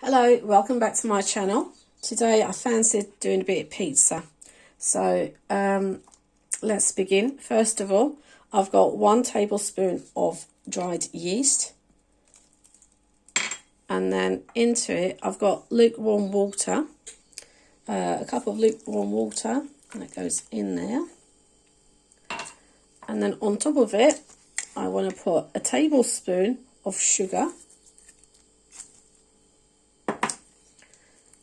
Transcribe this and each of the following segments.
Hello, welcome back to my channel. Today I fancied doing a bit of pizza. So let's begin. First of all, I've got 1 tablespoon of dried yeast. And then into it, I've got lukewarm water. A cup of lukewarm water, and it goes in there. And then on top of it, I want to put a tablespoon of sugar.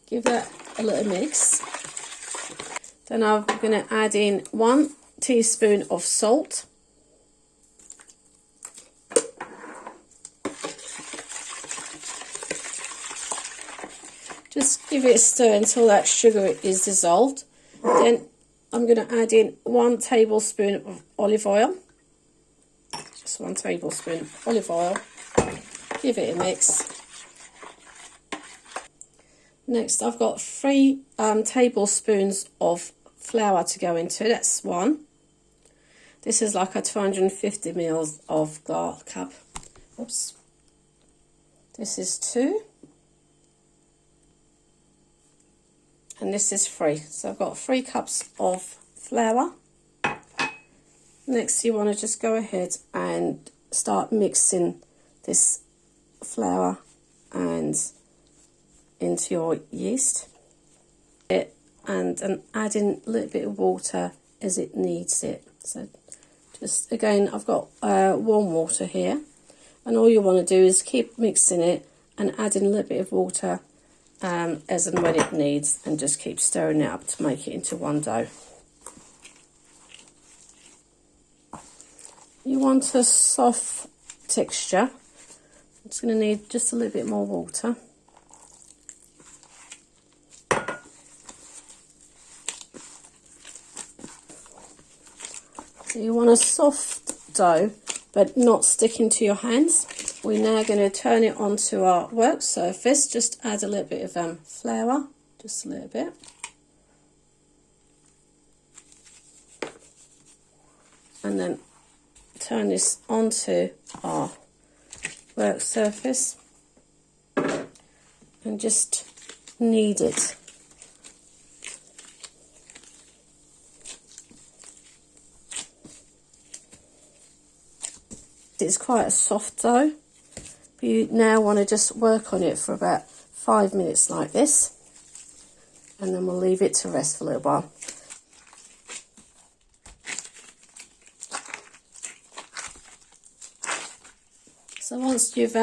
Give that a little mix. Then I'm going to add in 1 teaspoon of salt. Just give it a stir until that sugar is dissolved. Then I'm going to add in 1 tablespoon of olive oil. Just 1 tablespoon of olive oil. Give it a mix. Next, I've got 3 tablespoons of flour to go into. That's 1. This is like a 250 ml of glass cup. Oops. This is 2. And this is 3. So I've got 3 cups of flour. Next, you want to just go ahead and start mixing this flour and into your yeast, and adding a little bit of water as it needs it. So just again, I've got warm water here, and all you want to do is keep mixing it and adding a little bit of water as and when it needs, and just keep stirring it up to make it into one dough. You want a soft texture. It's going to need just a little bit more water. So you want a soft dough, but not sticking to your hands. We're now going to turn it onto our work surface. Just add a little bit of flour, just a little bit. And then turn this onto our work surface and just knead it. It's quite a soft dough, but you now want to just work on it for about 5 minutes like this, and then we'll leave it to rest for a little while. So once you've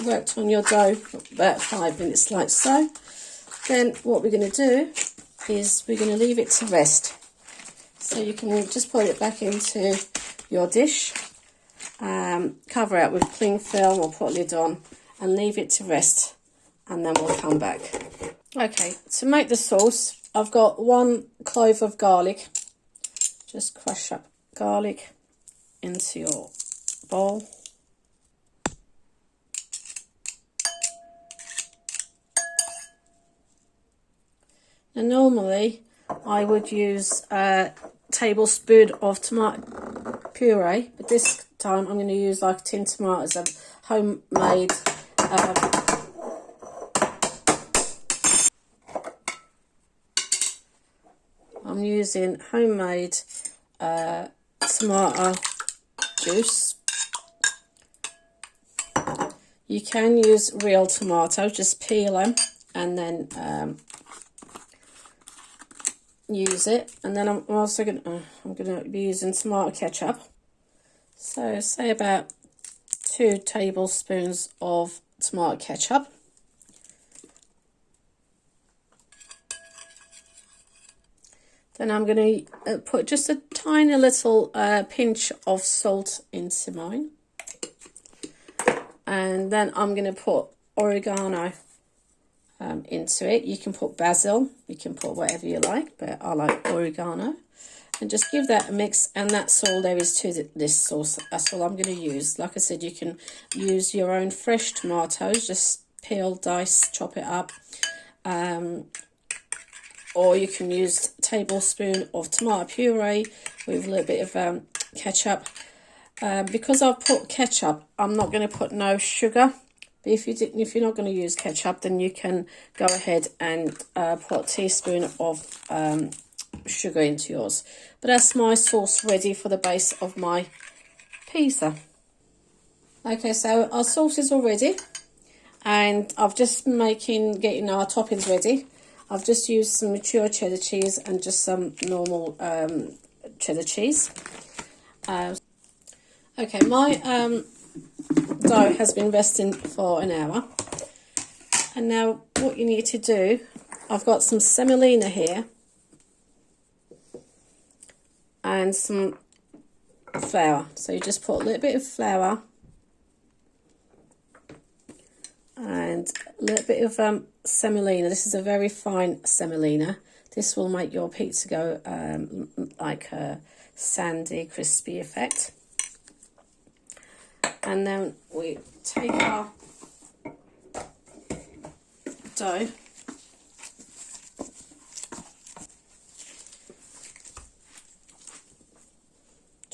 worked on your dough for about 5 minutes like so, then what we're going to do is we're going to leave it to rest. So you can just put it back into your dish. Cover it with cling film or put a lid on and leave it to rest, and then we'll come back. Okay, to make the sauce, I've got 1 clove of garlic. Just crush up garlic into your bowl. Now normally I would use a tablespoon of tomato puree, but this time I'm going to use like tin tomatoes, a homemade I'm using homemade tomato juice. You can use real tomatoes, just peel them and then use it. And then I'm also going to be using tomato ketchup. So say about 2 tablespoons of tomato ketchup. Then I'm going to put just a tiny little pinch of salt into mine. And then I'm going to put oregano into it. You can put basil, you can put whatever you like, but I like oregano. And just give that a mix, and that's all there is to this sauce. That's all I'm going to use. Like I said, you can use your own fresh tomatoes, just peel, dice, chop it up. Or you can use a tablespoon of tomato puree with a little bit of ketchup. Because I've put ketchup, I'm not going to put no sugar, But if you're not going to use ketchup, then you can go ahead and put a teaspoon of sugar into yours. But that's my sauce ready for the base of my pizza. Okay, so our sauce is all ready, and I've just getting our toppings ready. I've just used some mature cheddar cheese and just some normal cheddar cheese. Okay, my dough has been resting for an hour, and now what you need to do, I've got some semolina here and some flour. So you just put a little bit of flour and a little bit of semolina. This is a very fine semolina. This will make your pizza go like a sandy, crispy effect. And then we take our dough,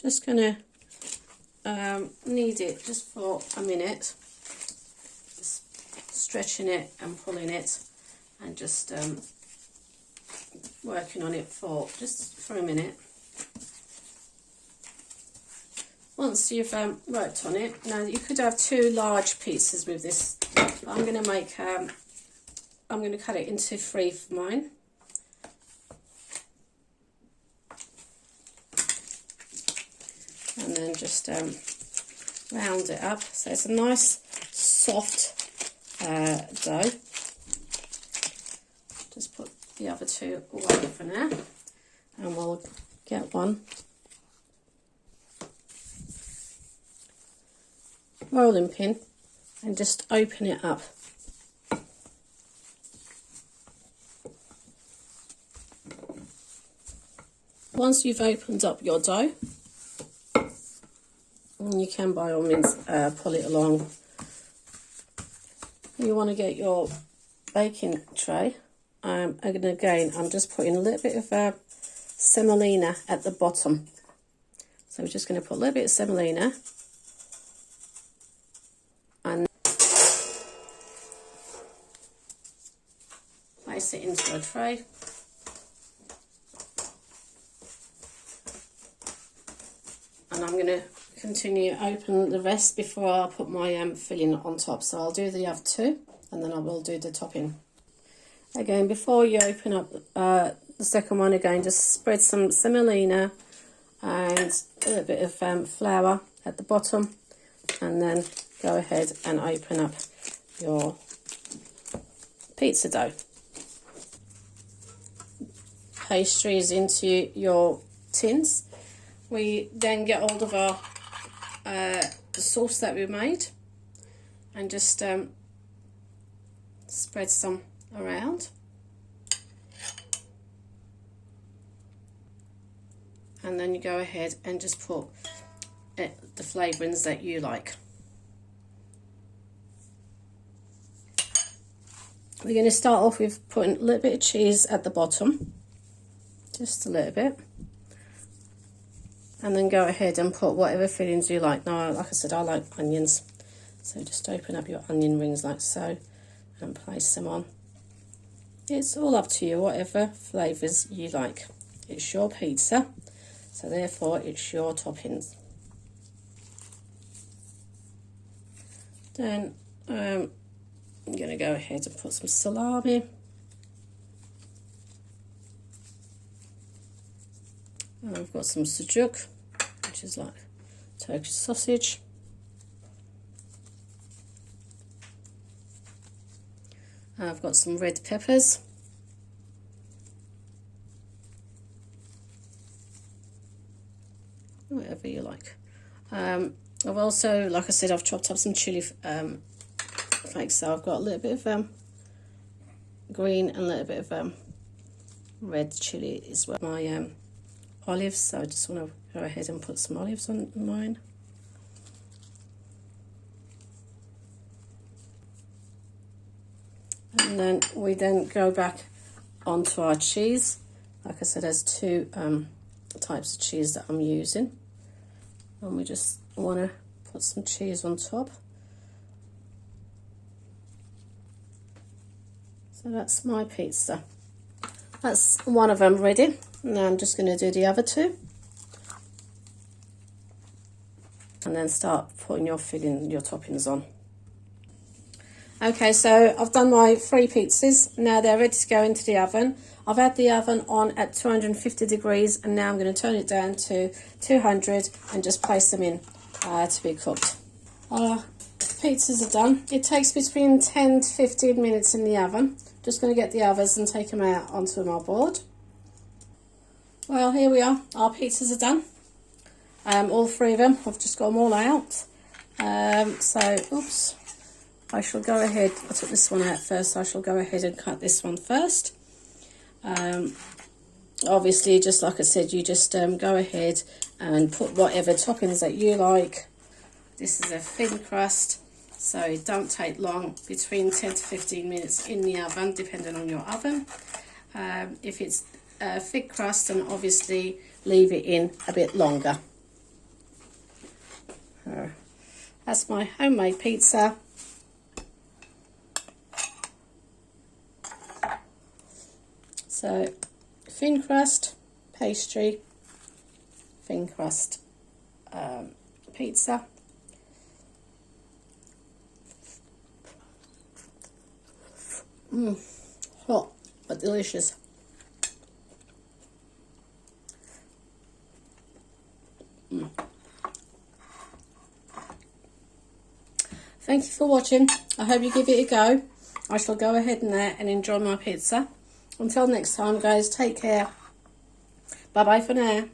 just gonna knead it just for a minute, just stretching it and pulling it, and just working on it just for a minute. Once you've worked on it, now you could have 2 large pizzas with this, but I'm going to make, I'm going to cut it into 3 for mine. And then just round it up, so it's a nice soft dough. Just put the other 2 away for now, and we'll get one rolling pin and just open it up. Once you've opened up your dough, you can by all means pull it along. You want to get your baking tray, and again I'm just putting a little bit of semolina at the bottom. So we're just going to put a little bit of semolina and place it into a tray. And I'm going to continue open the rest before I put my filling on top. So I'll do the other 2 and then I will do the topping. Again, before you open up the second one, again just spread some semolina and a little bit of flour at the bottom, and then go ahead and open up your pizza dough. Pastries into your tins. We then get hold of our the sauce that we made and just spread some around, and then you go ahead and just put the flavourings that you like. We're going to start off with putting a little bit of cheese at the bottom, just a little bit, and then go ahead and put whatever fillings you like. Now, like I said, I like onions, so just open up your onion rings like so and place them on. It's all up to you, whatever flavours you like. It's your pizza, so therefore it's your toppings. Then I'm going to go ahead and put some salami. And I've got some sucuk, which is like Turkish sausage. I've got some red peppers. Whatever you like. I've also, like I said, I've chopped up some chili flakes, so I've got a little bit of green and a little bit of red chili as well. My olives, so I just want to go ahead and put some olives on mine. And then we go back onto our cheese. Like I said, there's 2 types of cheese that I'm using, and we just want to put some cheese on top. So that's my pizza. That's one of them ready. Now I'm just going to do the other two. And then start putting your filling, your toppings on. Okay, so I've done my 3 pizzas. Now they're ready to go into the oven. I've had the oven on at 250 degrees and now I'm going to turn it down to 200 and just place them in to be cooked. Pizzas are done. It takes between 10 to 15 minutes in the oven. Just going to get the others and take them out onto my board. Well, here we are. Our pizzas are done. All 3 of them. I've just got them all out. Oops. I shall go ahead. I took this one out first. So I shall go ahead and cut this one first. Obviously, just like I said, you just go ahead and put whatever toppings that you like. This is a thin crust, so it don't take long, between 10 to 15 minutes in the oven, depending on your oven. If it's a thick crust, then obviously leave it in a bit longer. That's my homemade pizza. So, thin crust, pastry, thin crust, pizza. Hot but delicious. Thank you for watching. I hope you give it a go. I shall go ahead and enjoy my pizza. Until next time, guys, take care. Bye bye for now.